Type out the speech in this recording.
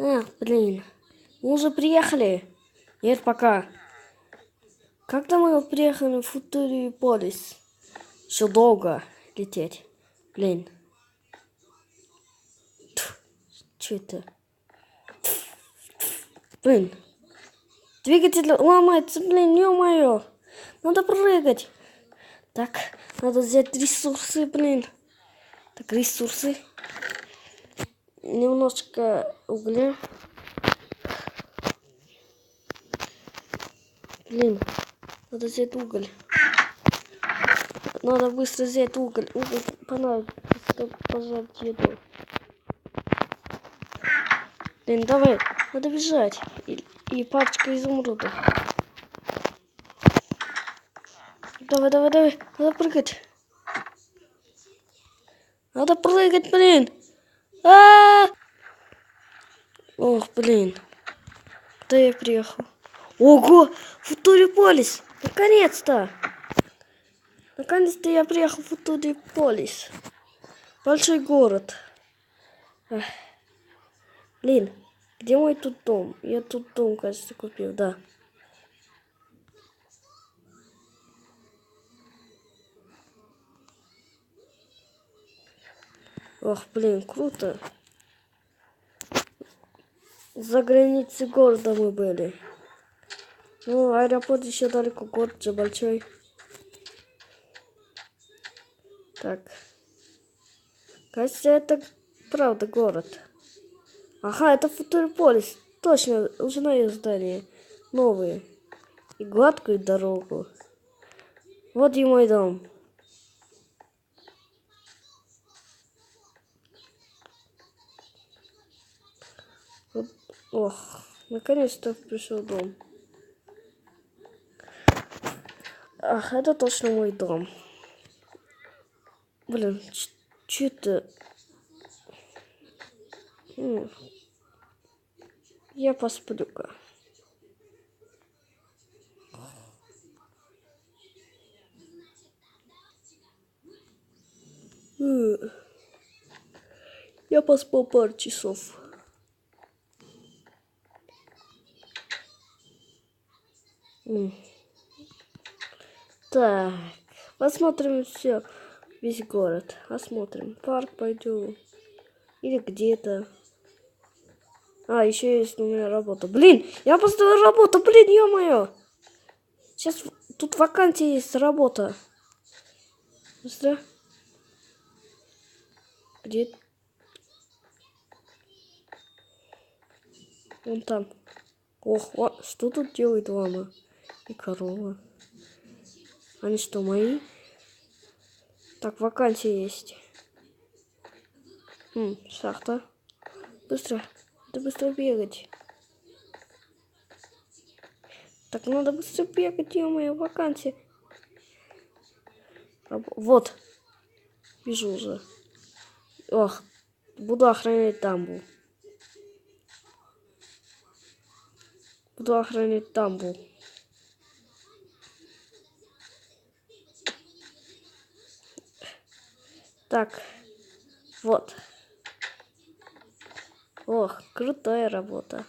Блин. Мы уже приехали. Нет, пока. Когда мы приехали в Футуриполис? Еще долго лететь. Блин. Что это? Блин. Двигатель ломается, блин, ё-моё. Надо прыгать. Так, надо взять ресурсы, блин. Так, ресурсы. Немножко угля. Блин, надо взять уголь. Надо быстро взять уголь. Уголь понадобится, чтобы пожарить еду. Блин, давай, надо бежать. И пачка изумрудов. Давай, давай, давай. Надо прыгать. Надо прыгать, блин. Ох, блин. Куда я приехал? Ого! Футуриполис! Наконец-то! Наконец-то я приехал в Футуриполис. Большой город. Блин, где мой тут дом? Я тут дом, кажется, купил, да. Ох, блин, круто. За границей города мы были. Ну, аэропорт еще далеко, город же большой. Так. Кажется, это правда город. Ага, это Футуриполис. Точно, узнаю здание. Новые. И гладкую дорогу. Вот и мой дом. Вот. Ох, наконец-то пришел дом. Ах, это точно мой дом. Блин, что это? Я посплю-ка. Я поспал пару часов. Так, посмотрим все, весь город. Осмотрим. Парк пойду. Или где-то. А, еще есть у меня работа. Блин, я опоздала работу, блин, ё-моё. Сейчас тут вакансия есть, работа. Быстро. Где? Вон там. Ох, что тут делает лама и корова? Они что, мои? Так, вакансия есть. Шахта. Быстро. Надо быстро бегать. Так, надо быстро бегать, ё-моё, вакансия. Вот. Вижу уже. Ох, буду охранять дамбу. Буду охранять дамбу. Так, вот. Ох, крутая работа.